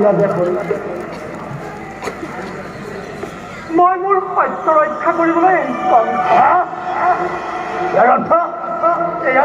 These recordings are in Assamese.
ইয়াতে কৰি মই মোৰ সত্য ৰক্ষা কৰিবলৈ ইয়াৰ অৰ্থ এয়া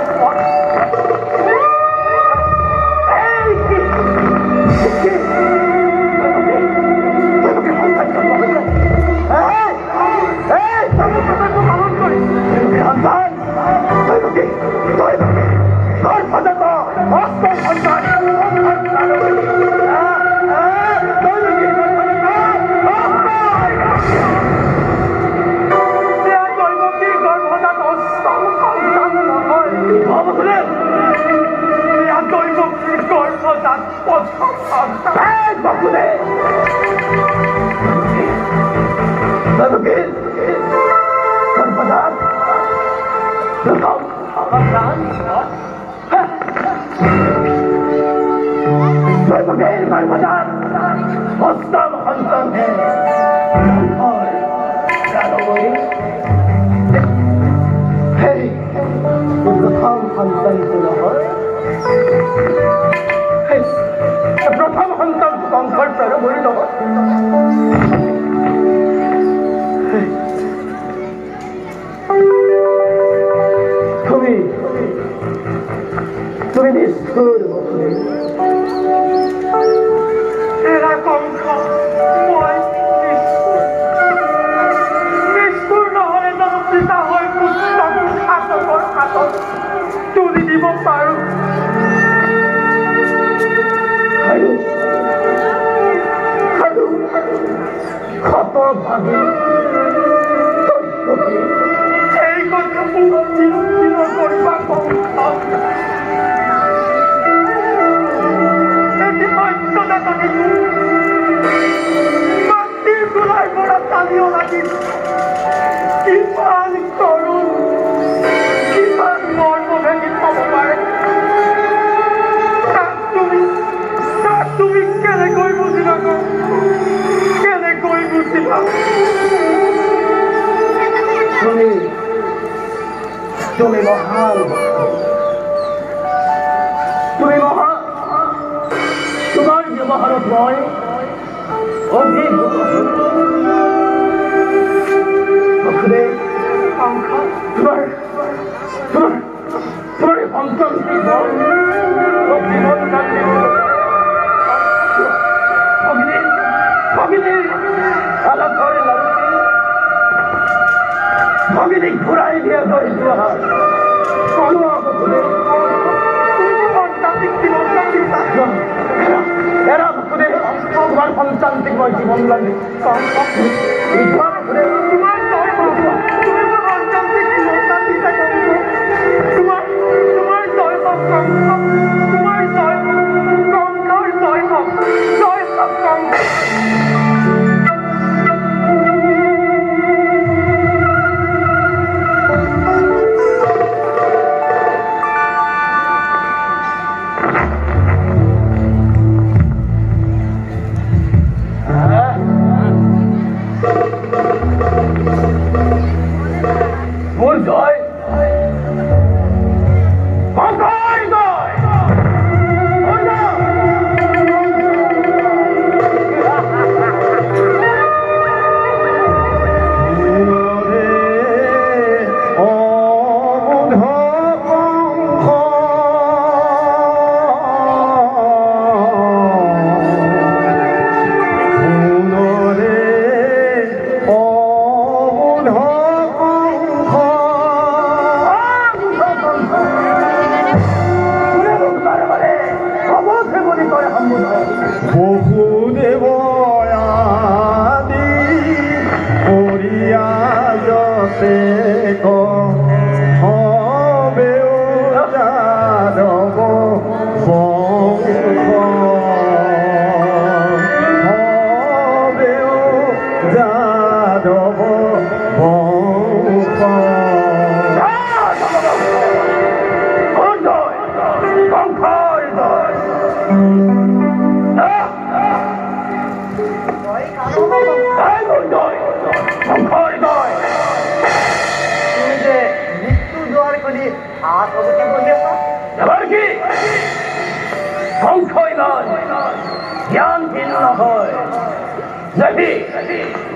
প্ৰথম সন্তান কংসৰ প্ৰেৰমৰি লগত তুমি নিষ্ঠুৰ এৰা কংস মই নিষ্ঠুৰ নহলে পিতা হৈ পুত্ৰক শাসকৰ হাতত তুলি দিব পাৰো এই কথা কৰিবা মাটিৰ গোলাই পৰা টানিও লাগিল কিমান তৰুণ কিমান মৰ্ম ভেঙি থব পাৰে তুমি কেনেকৈ বুজিলা কেনেকৈ বুজিলা তুমি মহান তুমি মহান তোমাৰ ব্যৱহাৰত মই তোমাৰ সন্তানটি ভগিনীক ঘূৰাই দিয়া কৰি যোৱা এৰা তোমাৰ সন্তানটি মই জীবন লাগে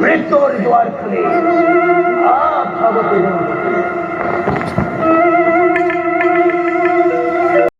মৃত্যুৰ জোয়াৰ খুলে ভাগতে